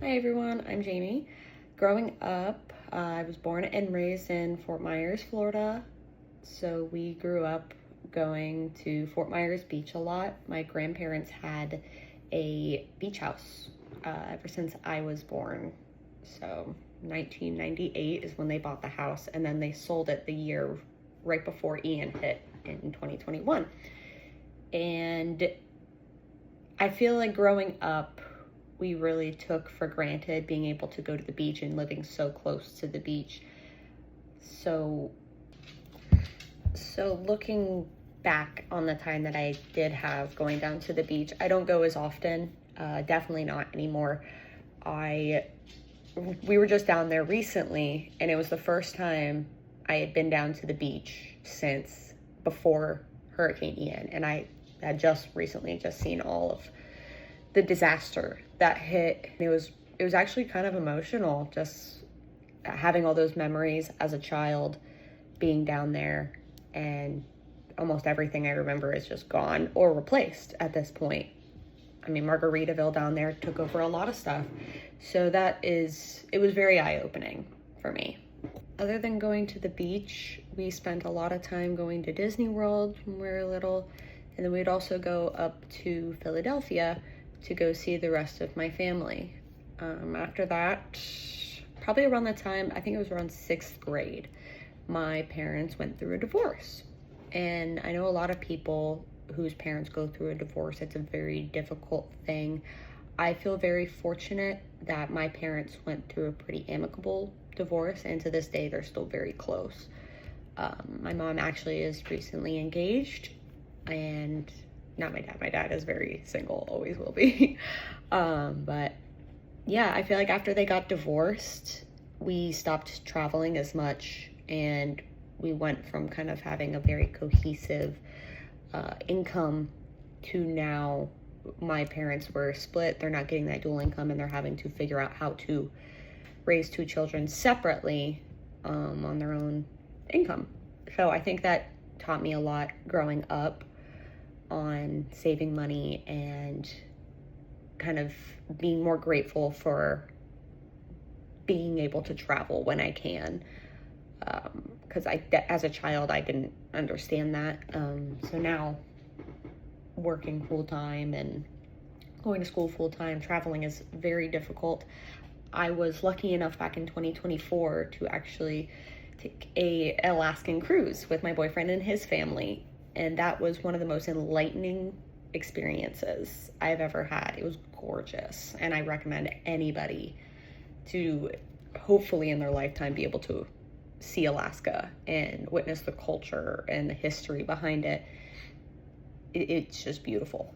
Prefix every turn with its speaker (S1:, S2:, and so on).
S1: Hi everyone, I'm Jamie. Growing up, I was born and raised in Fort Myers, Florida. So we grew up going to Fort Myers Beach a lot. My grandparents had a beach house ever since I was born. So 1998 is when they bought the house, and then they sold it the year right before Ian hit in 2021. And I feel like growing up, we really took for granted being able to go to the beach and living so close to the beach. So looking back on the time that I did have going down to the beach, I don't go as often, definitely not anymore. We were just down there recently, and it was the first time I had been down to the beach since before Hurricane Ian, and I had just recently seen all of the disaster that hit. It was actually kind of emotional, just having all those memories as a child, being down there, and almost everything I remember is just gone or replaced at this point. I mean, Margaritaville down there took over a lot of stuff. So it was very eye-opening for me. Other than going to the beach, we spent a lot of time going to Disney World when we were little. And then we'd also go up to Philadelphia to go see the rest of my family. After that, probably around the time, I think it was around 6th grade, my parents went through a divorce. And I know a lot of people whose parents go through a divorce. It's a very difficult thing. I feel very fortunate that my parents went through a pretty amicable divorce, and to this day, they're still very close. My mom actually is recently engaged, and not my dad. My dad is very single, always will be. But yeah, I feel like after they got divorced, we stopped traveling as much, and we went from kind of having a very cohesive income to now my parents were split. They're not getting that dual income, and they're having to figure out how to raise 2 children separately on their own income. So I think that taught me a lot growing up on saving money and kind of being more grateful for being able to travel when I can. Because as a child, I didn't understand that. So now, working full-time and going to school full-time, traveling is very difficult. I was lucky enough back in 2024 to actually take an Alaskan cruise with my boyfriend and his family. And that was one of the most enlightening experiences I've ever had. It was gorgeous. And I recommend anybody to hopefully in their lifetime be able to see Alaska and witness the culture and the history behind it. It's just beautiful.